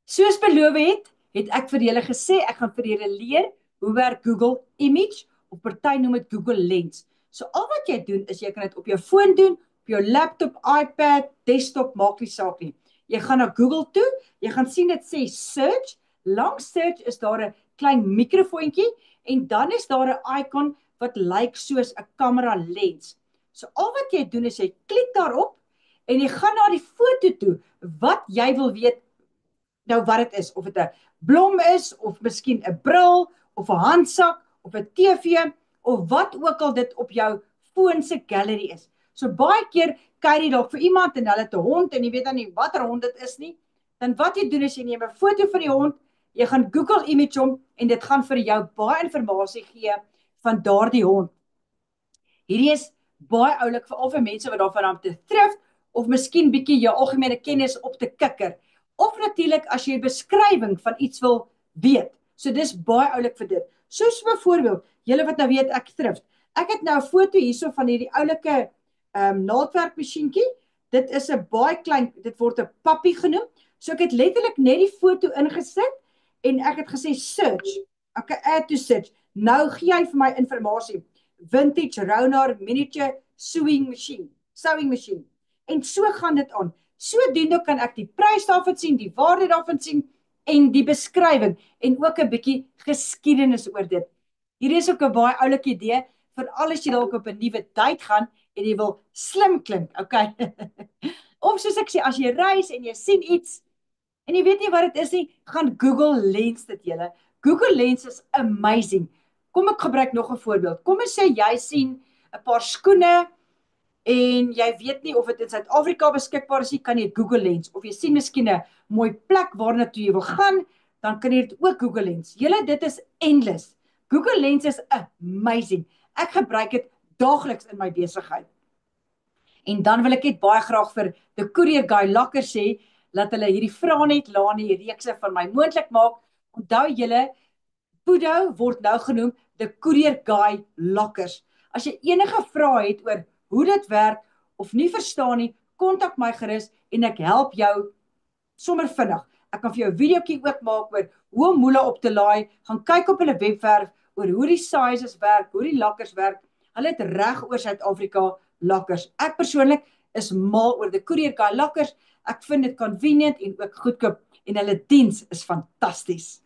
Soos beloof het ek vir julle gesê, ek gaan vir julle leer hoe werk Google Image, of party noem dit Google Lens. So al wat jy doen, is jy kan dit op jou foon doen, op jou laptop, iPad, desktop, maak nie saak nie. Jy gaan na Google toe, jy gaan sien dit sê search, langs search is daar 'n klein mikrofoontjie, en dan is daar 'n icon wat lyk soos 'n kamera lens. So al wat jy doen, is jy klik daarop, en jy gaan na die foto toe, wat jy wil weet nou wat dit is, of dit 'n blom is, of miskien 'n bril, of 'n handsak, of 'n TV, of wat ook al dit op jou foon se gallery is. So baie keer kyk jy dalk vir iemand en hulle het 'n hond en jy weet dan nie watter hond dit is nie. Dan wat jy doen is jy neem 'n foto van die hond, jy gaan Google Image hom en dit gaan vir jou baie inligting gee van daardie hond. Hierdie is baie oulik veral vir mense wat daarvan aan te thrift of miskien bietjie jou algemene kennis op te kikker. Of natuurlik as jy 'n beskrywing van iets wil weet. So dis baie oulik vir dit. Soos byvoorbeeld, julle wat nou weet ek thrift. Ek het nou 'n foto hierso van hierdie oulike naaldwerkmasjienkie. Dit is 'n baie klein, dit word 'n pappie genoem. So ek het letterlik net die foto ingesit en ek het gesê search. Okay, add to search. Nou gee hy vir my inligting. Vintage Raunar miniature sewing machine. En so gaan dit aan. Sodoende kan ek die prys daarvan sien, die waarde daarvan sien en die beskrywing en ook 'n bietjie geskiedenis oor dit. Hier is ook 'n baie oulike idee vir alles jy dalk op 'n nuwe date gaan en jy wil slim klink, okay? Of soos ek sê, as jy reis en jy sien iets en jy weet nie wat dit is nie, gaan Google Lens dit julle. Google Lens is amazing. Kom ek gebruik nog 'n voorbeeld. Kom ons sê jy sien 'n paar skoene en jy weet nie of dit in Suid-Afrika beskikbaar is nie, kan jy Google Lens. Of jy sien miskien 'n mooi plek waarna toe jy wil gaan, dan kan jy dit ook Google Lens. Julle, dit is endless. Google Lens is amazing. Ek gebruik dit daagliks in my besigheid. En dan wil ek net baie graag vir The Courier Guy Locker sê, dat hulle hierdie vra net Lani reekse van my moontlik maak. Onthou julle, Pudo word nou genoem The Courier Guy Lockers. As jy enige vrae het oor hoe dit werk of nie verstaan nie, kontak my gerus en ek help jou sommer vinnig. Ek kan vir jou 'n videoetjie ook maak oor hoe om moele op te laai, gaan kyk op hulle webwerf oor hoe die sizes werk, hoe die lakkers werk. Hulle het reg oor Suid-Afrika lakkers. Ek persoonlik is mal oor die Courier Guy lakkers. Ek vind dit convenient en ook goedkoop en hulle diens is fantasties.